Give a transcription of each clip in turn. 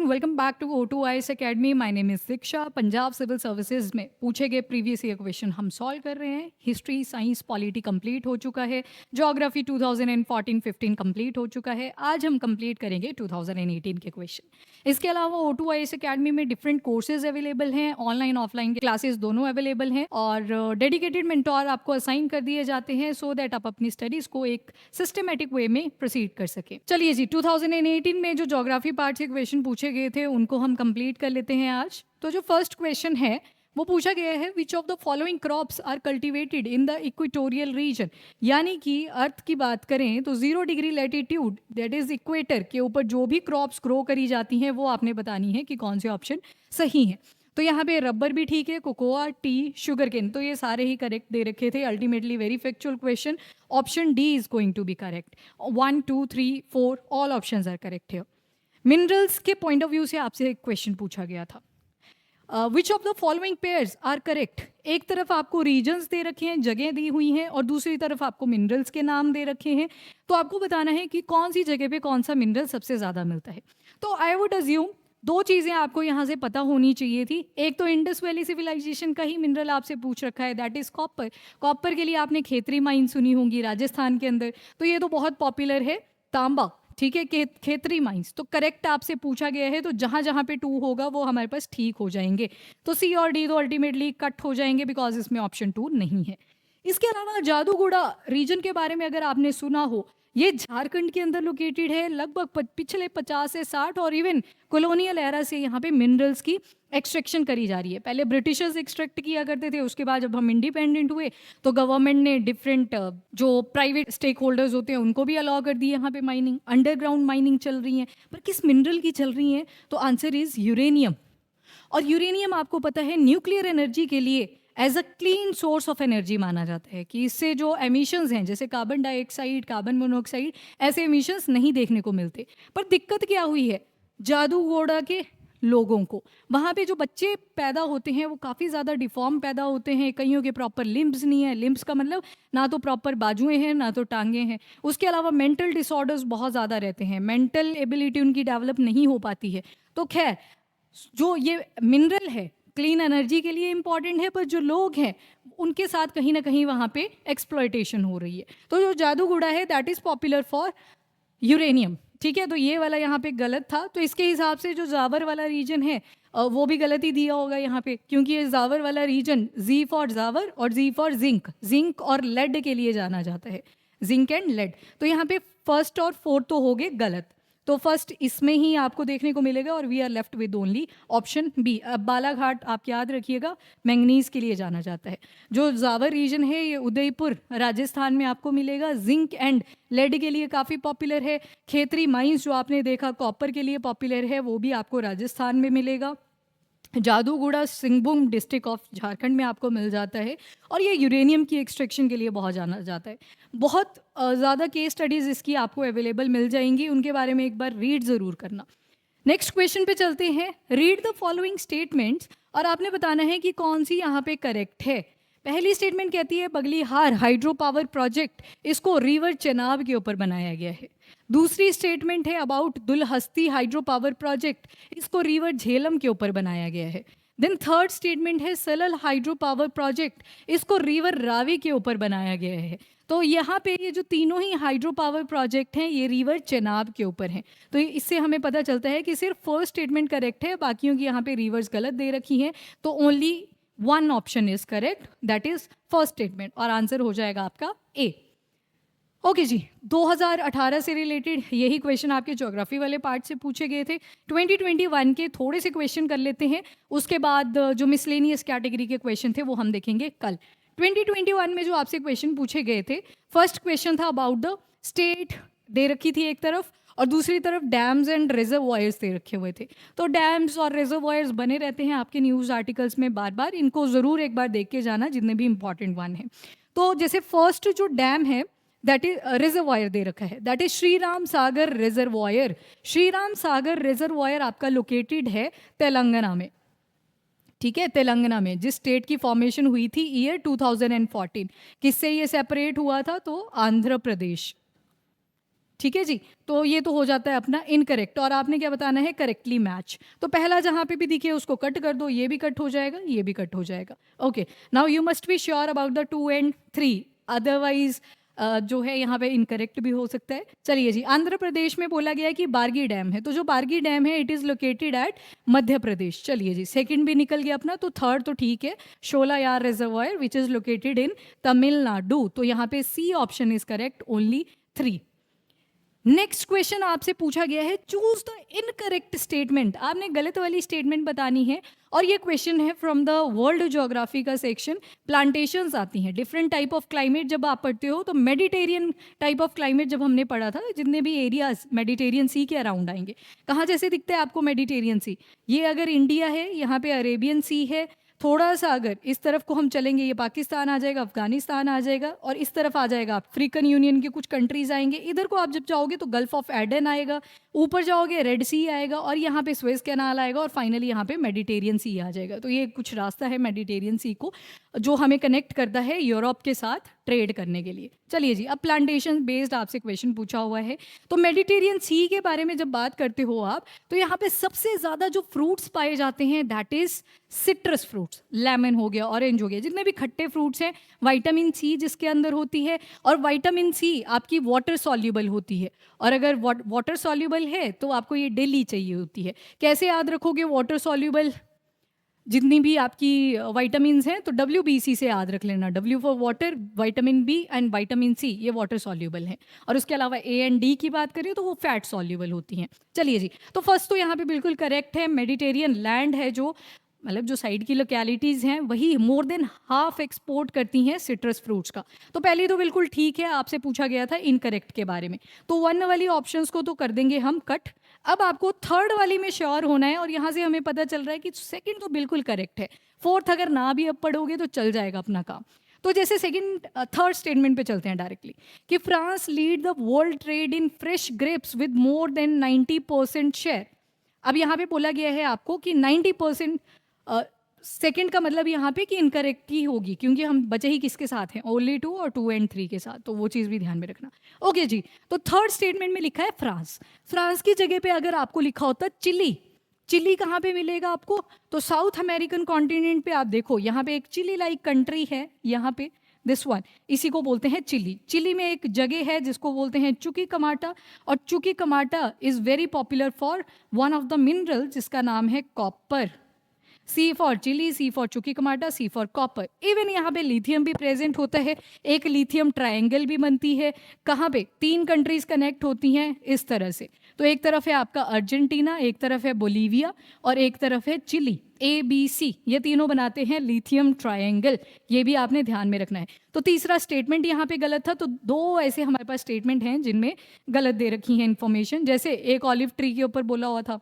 Welcome back to O2IS academy. My name is Shiksha. Punjab civil services में पूछे गए previous year question हम solve कर रहे हैं। हिस्ट्री, साइंस, पॉलिटी कंप्लीट हो चुका है। ज्योग्राफी 2014-15 कंप्लीट हो चुका है। आज हम कंप्लीट करेंगे 2018 के क्वेश्चन। इसके अलावा O2IS एकेडमी में डिफरेंट कोर्सेज अवेलेबल हैं, ऑनलाइन ऑफलाइन क्लासेस दोनों अवेलेबल हैं और डेडिकेटेड मेंटोर आपको असाइन कर दिए जाते हैं सो दैट आप अपनी स्टडीज को एक सिस्टमेटिक वे में प्रोसीड कर सकें। चलिए जी, 2018 में जो ज्योग्राफी पार्ट से क्वेश्चन पूछे गए थे उनको हम कंप्लीट कर लेते हैं आज। तो जो फर्स्ट क्वेश्चन है वो पूछा गया है, which of the following crops are cultivated in the equatorial region. यानी कि अर्थ की बात करें तो 0 degree latitude that is equator के ऊपर जो भी क्रॉप्स ग्रो करी जाती हैं वो आपने बतानी है कि कौन से ऑप्शन सही है। तो यहाँ पे रबर भी ठीक है, कोकोआ, टी, शुगर केन, तो ये सारे ही करेक्ट दे रखे थे। Ultimately very factual question. Option D is going to be correct. 1, 2, 3, 4 all options are correct है। मिनरल्स के पॉइंट ऑफ व्यू से आपसे एक क्वेश्चन पूछा गया था, which of the following pairs are correct. एक तरफ आपको रीजन्स दे रखे हैं, जगह दी हुई हैं, और दूसरी तरफ आपको मिनरल्स के नाम दे रखे हैं। तो आपको बताना है कि कौन सी जगह पे कौन सा मिनरल सबसे ज़्यादा मिलता है। तो आई वुड अज्यूम दो चीज़ें आपको यहाँ से पता होनी चाहिए थी। एक तो इंडस वैली सिविलाइजेशन का ही मिनरल आपसे पूछ रखा है, दैट इज़ कॉपर। कॉपर के लिए आपने खेतरी माइन सुनी होंगी राजस्थान के अंदर, तो ये तो बहुत पॉपुलर है। तांबा, ठीक है, खेतरी माइंस, तो करेक्ट आपसे पूछा गया है। तो जहाँ जहाँ पे 2 होगा वो हमारे पास ठीक हो जाएंगे। तो सी और डी तो अल्टीमेटली कट हो जाएंगे बिकॉज इसमें ऑप्शन 2 नहीं है। इसके अलावा जादूगोड़ा रीजन के बारे में अगर आपने सुना हो, ये झारखंड के अंदर लोकेटेड है। लगभग पिछले 50 से 60 और इवन कॉलोनियल एरा से यहाँ पे मिनरल्स की एक्सट्रैक्शन करी जा रही है। पहले ब्रिटिशर्स एक्सट्रैक्ट किया करते थे, उसके बाद जब हम इंडिपेंडेंट हुए तो गवर्नमेंट ने डिफरेंट जो प्राइवेट स्टेक होल्डर्स होते हैं उनको भी अलाउ कर दिए यहाँ पे माइनिंग। अंडरग्राउंड माइनिंग चल रही है, पर किस मिनरल की चल रही है? तो आंसर इज यूरेनियम। और यूरेनियम आपको पता है न्यूक्लियर एनर्जी के लिए as a clean source of energy माना जाता है, कि इससे जो एमिशंस हैं जैसे कार्बन डाइऑक्साइड, कार्बन मोनोऑक्साइड, ऐसे एमिशंस नहीं देखने को मिलते। पर दिक्कत क्या हुई है जादूगोड़ा के लोगों को? वहाँ पे जो बच्चे पैदा होते हैं वो काफ़ी ज़्यादा डिफॉर्म पैदा होते हैं। कईयों के प्रॉपर लिम्ब्स नहीं है। लिम्ब्स का मतलब ना तो प्रॉपर बाजुएं हैं ना तो टांगे हैं। उसके अलावा मेंटल डिसऑर्डर्स बहुत ज़्यादा रहते हैं, मेंटल एबिलिटी उनकी डेवलप नहीं हो पाती है। तो खैर, जो ये मिनरल है क्लीन एनर्जी के लिए इम्पॉर्टेंट है, पर जो लोग हैं उनके साथ कहीं ना कहीं वहाँ पे एक्सप्लॉयटेशन हो रही है। तो जो जादूगोड़ा है that is popular for uranium. ठीक है, तो ये वाला यहाँ पे गलत था। तो इसके हिसाब से जो जावर वाला रीजन है वो भी गलत ही दिया होगा यहाँ पे, क्योंकि ये जावर वाला रीजन जी फॉर जावर और जी फॉर जिंक, जिंक और लेड के लिए जाना जाता है, जिंक एंड लेड। तो यहाँ पे फर्स्ट और फोर्थ तो हो गए गलत। तो फर्स्ट इसमें ही आपको देखने को मिलेगा और we are left with only option B. अब बालाघाट आप याद रखिएगा, मैंगनीज के लिए जाना जाता है। जो जावर रीजन है ये उदयपुर राजस्थान में आपको मिलेगा, जिंक एंड लेड के लिए काफ़ी पॉपुलर है। खेतरी माइंस जो आपने देखा कॉपर के लिए पॉपुलर है, वो भी आपको राजस्थान में मिलेगा। जादूगोड़ा सिंहभूम डिस्ट्रिक्ट ऑफ झारखंड में आपको मिल जाता है, और ये यूरेनियम की एक्सट्रैक्शन के लिए बहुत जाना जाता है। बहुत ज़्यादा केस स्टडीज़ इसकी आपको अवेलेबल मिल जाएंगी, उनके बारे में एक बार रीड ज़रूर करना। नेक्स्ट क्वेश्चन पे चलते हैं। रीड द फॉलोइंग स्टेटमेंट्स, और आपने बताना है कि कौन सी यहाँ पे करेक्ट है। पहली स्टेटमेंट कहती है बगलीहार हाइड्रो पावर प्रोजेक्ट, इसको रिवर चेनाब के ऊपर बनाया गया है। दूसरी स्टेटमेंट है about Dulhasti hydro power project, इसको रिवर झेलम के ऊपर बनाया गया है। देन थर्ड स्टेटमेंट है सलल हाइड्रो पावर प्रोजेक्ट, इसको रिवर रावी के ऊपर बनाया गया है। तो यहाँ पे ये जो तीनों ही हाइड्रो पावर प्रोजेक्ट हैं ये रिवर चेनाब के ऊपर हैं। तो इससे हमें पता चलता है कि सिर्फ फर्स्ट स्टेटमेंट करेक्ट है, बाकियों की यहाँ पे रिवर्स गलत दे रखी हैं। तो only 1 option is correct, that is first statement, और आंसर हो जाएगा आपका ए। ओके जी, 2018 से रिलेटेड यही क्वेश्चन आपके ज्योग्राफी वाले पार्ट से पूछे गए थे। 2021 के थोड़े से क्वेश्चन कर लेते हैं, उसके बाद जो मिसलेनियस कैटेगरी के क्वेश्चन थे वो हम देखेंगे कल। 2021 में जो आपसे क्वेश्चन पूछे गए थे, फर्स्ट क्वेश्चन था अबाउट द स्टेट दे रखी थी एक तरफ, और दूसरी तरफ डैम्स एंड रिजर्वॉयर्स दे रखे हुए थे। तो डैम्स और रिजर्वॉयर्स बने रहते हैं आपके न्यूज़ आर्टिकल्स में बार बार, इनको ज़रूर एक बार देख के जाना जितने भी इंपॉर्टेंट वन हैं। तो जैसे फर्स्ट जो डैम है दैट इज रिजर्वॉयर दे रखा है, that is Shri Ram Sagar reservoir. Shri Ram Sagar reservoir आपका लोकेटेड है तेलंगाना में। ठीक है, तेलंगाना में, जिस स्टेट की फॉर्मेशन हुई थी ईयर 2014। किससे ये सेपरेट हुआ था? तो आंध्र प्रदेश। ठीक है जी। तो ये तो हो जाता है अपना इनकरेक्ट, और आपने क्या बताना है, करेक्टली मैच। तो पहला जहाँ पे भी दिखे उसको कट कर दो, ये भी कट हो जाएगा, ये भी कट हो जाएगा। Okay, now you must be sure about the 2 and 3, otherwise जो है यहाँ पे इनकरेक्ट भी हो सकता है। चलिए जी, आंध्र प्रदेश में बोला गया है कि बारगी डैम है, तो जो बारगी डैम है it is located at Madhya Pradesh. चलिए जी, सेकंड भी निकल गया अपना, तो थर्ड तो ठीक है, Sholayar reservoir which is located in Tamil Nadu. तो यहाँ पे C option is correct, only 3। Next question आपसे पूछा गया है, चूज द इनकरेक्ट स्टेटमेंट। आपने गलत वाली स्टेटमेंट बतानी है, और ये क्वेश्चन है फ्रॉम द वर्ल्ड ज्योग्राफी का सेक्शन। प्लांटेशंस आती हैं, डिफरेंट टाइप ऑफ क्लाइमेट जब आप पढ़ते हो, तो मेडिटेरियन टाइप ऑफ क्लाइमेट जब हमने पढ़ा था, जितने भी एरियाज मेडिटेरियन सी के अराउंड आएंगे। कहाँ जैसे दिखता है आपको मेडिटेरियन सी, ये अगर इंडिया है, यहाँ पे अरेबियन सी है, थोड़ा सा अगर इस तरफ को हम चलेंगे ये पाकिस्तान आ जाएगा, अफगानिस्तान आ जाएगा, और इस तरफ आ जाएगा अफ्रीकन यूनियन के कुछ कंट्रीज आएंगे। इधर को आप जब जाओगे तो गल्फ ऑफ एडन आएगा, ऊपर जाओगे रेड सी आएगा, और यहाँ पे स्वेज कैनाल आएगा, और फाइनली यहाँ पे मेडिटेरियन सी आ जाएगा। तो ये कुछ रास्ता है मेडिटेरियन सी को जो हमें कनेक्ट करता है यूरोप के साथ ट्रेड करने के लिए। चलिए जी, अब प्लांटेशन बेस्ड आपसे क्वेश्चन पूछा हुआ है, तो मेडिटेरियन सी के बारे में जब बात करते हो आप, तो यहाँ पे सबसे ज़्यादा जो फ्रूट्स पाए जाते हैं that is citrus fruits. Lemon हो गया, ऑरेंज हो गया, जितने भी खट्टे फ्रूट्स हैं, विटामिन सी जिसके अंदर होती है, और विटामिन सी आपकी वाटर सॉल्युबल होती है, और अगर वाटर सॉल्युबल है तो आपको ये डेली चाहिए होती है। कैसे याद रखोगे वाटर सॉल्युबल जितनी भी आपकी विटामिन्स हैं, तो WBC से याद रख लेना, W for water, vitamin B and vitamin C, ये वाटर सॉल्युबल है। और उसके अलावा A एंड D की बात करें तो वो फैट सॉल्युबल होती हैं। चलिए जी, तो फर्स्ट तो यहाँ पे बिल्कुल करेक्ट है, मेडिटेरियन लैंड है जो, मतलब जो साइड की लोकेलिटीज़ हैं वही मोर देन हाफ एक्सपोर्ट करती हैं सिट्रस फ्रूट्स का। तो पहले तो बिल्कुल ठीक है, आपसे पूछा गया था इनकरेक्ट के बारे में, तो 1 वाली ऑप्शंस को तो कर देंगे हम कट। अब आपको थर्ड वाली में श्योर होना है, और यहाँ से हमें पता चल रहा है कि सेकंड तो बिल्कुल करेक्ट है, फोर्थ अगर ना भी अब पढ़ोगे तो चल जाएगा अपना काम। तो जैसे सेकंड थर्ड स्टेटमेंट पे चलते हैं डायरेक्टली, कि France lead the world trade in fresh grapes with more than 90% share. अब यहाँ पे बोला गया है आपको कि 90%, सेकंड का मतलब यहाँ पे कि इनकरेक्ट ही होगी, क्योंकि हम बचे ही किसके साथ हैं, ओनली 2 और 2 एंड 3 के साथ, तो वो चीज़ भी ध्यान में रखना। ओके जी, तो थर्ड स्टेटमेंट में लिखा है फ्रांस। फ्रांस की जगह पे अगर आपको लिखा होता चिली, चिली कहाँ पे मिलेगा आपको, तो साउथ अमेरिकन कॉन्टिनेंट पे आप देखो, यहाँ पे एक चिली लाइक कंट्री है, यहाँ पे दिस वन, इसी को बोलते हैं चिली। चिली में एक जगह है जिसको बोलते हैं चुकी कमाटा, और Chuquicamata is very popular for one of the mineral जिसका नाम है copper. C for Chile, C for Chuquicamata, C for copper. Even यहाँ पे लिथियम भी प्रेजेंट होता है, एक लिथियम ट्रायंगल भी बनती है। कहाँ पे 3 कंट्रीज कनेक्ट होती हैं इस तरह से, तो एक तरफ है आपका अर्जेंटीना, एक तरफ है बोलीविया, और एक तरफ है चिली। ABC ये तीनों बनाते हैं लिथियम ट्रायंगल, ये भी आपने ध्यान में रखना है। तो तीसरा स्टेटमेंट यहाँ पे गलत था, तो 2 ऐसे हमारे पास स्टेटमेंट हैं जिनमें गलत दे रखी है इन्फॉर्मेशन। जैसे एक ऑलिव ट्री के ऊपर बोला हुआ था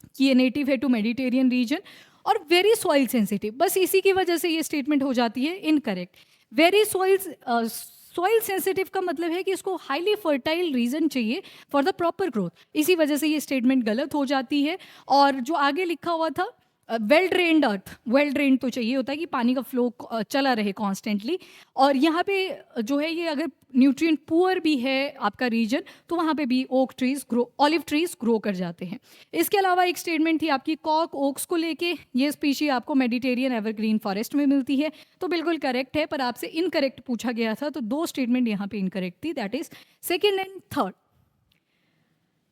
कि ये नेटिव है टू मेडिटेरियन रीजन और वेरी सॉइल सेंसिटिव, बस इसी की वजह से ये स्टेटमेंट हो जाती है इनकरेक्ट। वेरी सॉइल सेंसिटिव का मतलब है कि इसको हाईली फर्टाइल रीजन चाहिए फॉर द प्रॉपर ग्रोथ, इसी वजह से ये स्टेटमेंट गलत हो जाती है। और जो आगे लिखा हुआ था वेल ड्रेन्ड अर्थ, वेल ड्रेन्ड तो चाहिए होता है कि पानी का फ्लो चला रहे कॉन्स्टेंटली, और यहाँ पे जो है ये अगर न्यूट्रिएंट पुअर भी है आपका रीजन तो वहाँ पे भी oak trees grow, olive trees grow कर जाते हैं। इसके अलावा एक स्टेटमेंट थी आपकी कॉक ओक्स को लेके, ये स्पीशी आपको मेडिटेरियन एवरग्रीन फॉरेस्ट में मिलती है, तो बिल्कुल करेक्ट है, पर आपसे इनकरेक्ट पूछा गया था, तो 2 स्टेटमेंट यहाँ पे इनकरेक्ट थी, that is second and third.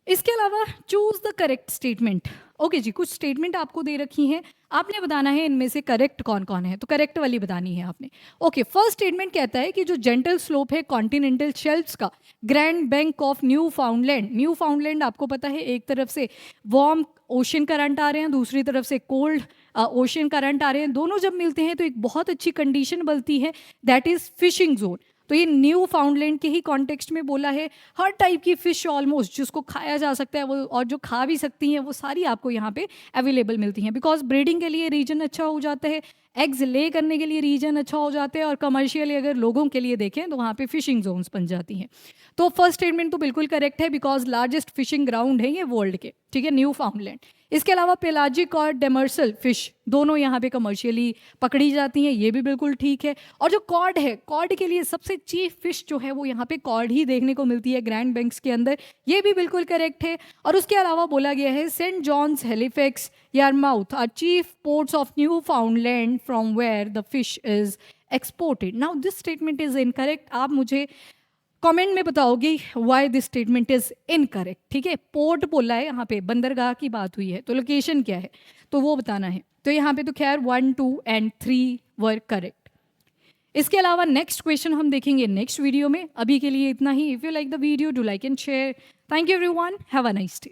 इसके अलावा choose the correct statement. Okay जी, कुछ स्टेटमेंट आपको दे रखी हैं, आपने बताना है इनमें से करेक्ट कौन कौन है, तो करेक्ट वाली बतानी है आपने। ओके, फर्स्ट स्टेटमेंट कहता है कि जो जेंटल स्लोप है कॉन्टिनेंटल शेल्फ्स का grand bank of new फाउंडलैंड, new फाउंडलैंड आपको पता है एक तरफ से वार्म ओशन करंट आ रहे हैं, दूसरी तरफ से कोल्ड ओशन करंट आ रहे हैं, दोनों जब मिलते हैं तो एक बहुत अच्छी कंडीशन बनती है, दैट इज फिशिंग जोन। तो ये न्यू फाउंडलैंड के ही कॉन्टेक्स्ट में बोला है, हर टाइप की फिश ऑलमोस्ट जिसको खाया जा सकता है वो, और जो खा भी सकती हैं वो सारी आपको यहाँ पे अवेलेबल मिलती हैं, बिकॉज ब्रीडिंग के लिए रीजन अच्छा हो जाता है, एग्स ले करने के लिए रीजन अच्छा हो जाते हैं, और कमर्शियली अगर लोगों के लिए देखें तो वहाँ पे फिशिंग जोन्स बन जाती हैं। तो फर्स्ट स्टेटमेंट तो बिल्कुल करेक्ट है, बिकॉज लार्जेस्ट फिशिंग ग्राउंड है ये वर्ल्ड के, ठीक है, न्यू फाउंडलैंड। इसके अलावा पेलाजिक और डेमर्सल फिश दोनों यहाँ पे कमर्शियली पकड़ी जाती हैं, ये भी बिल्कुल ठीक है। और जो कॉड है, कॉड के लिए सबसे चीफ फिश जो है वो यहाँ पे कॉड ही देखने को मिलती है ग्रैंड बैंक्स के अंदर, ये भी बिल्कुल करेक्ट है। और उसके अलावा बोला गया है Saint John's, Halifax, Yarmouth are chief ports of Newfoundland from where the fish is exported. Now this statement is incorrect. आप मुझे कमेंट में बताओगे why this statement is incorrect, ठीक है। पोर्ट बोला है, यहाँ पे बंदरगाह की बात हुई है, तो लोकेशन क्या है तो वो बताना है। तो यहाँ पे तो खैर 1, 2 एंड 3 वर करेक्ट। इसके अलावा नेक्स्ट क्वेश्चन हम देखेंगे नेक्स्ट वीडियो में। अभी के लिए इतना ही। If you like the video, do like and share. Thank you everyone, have a nice day.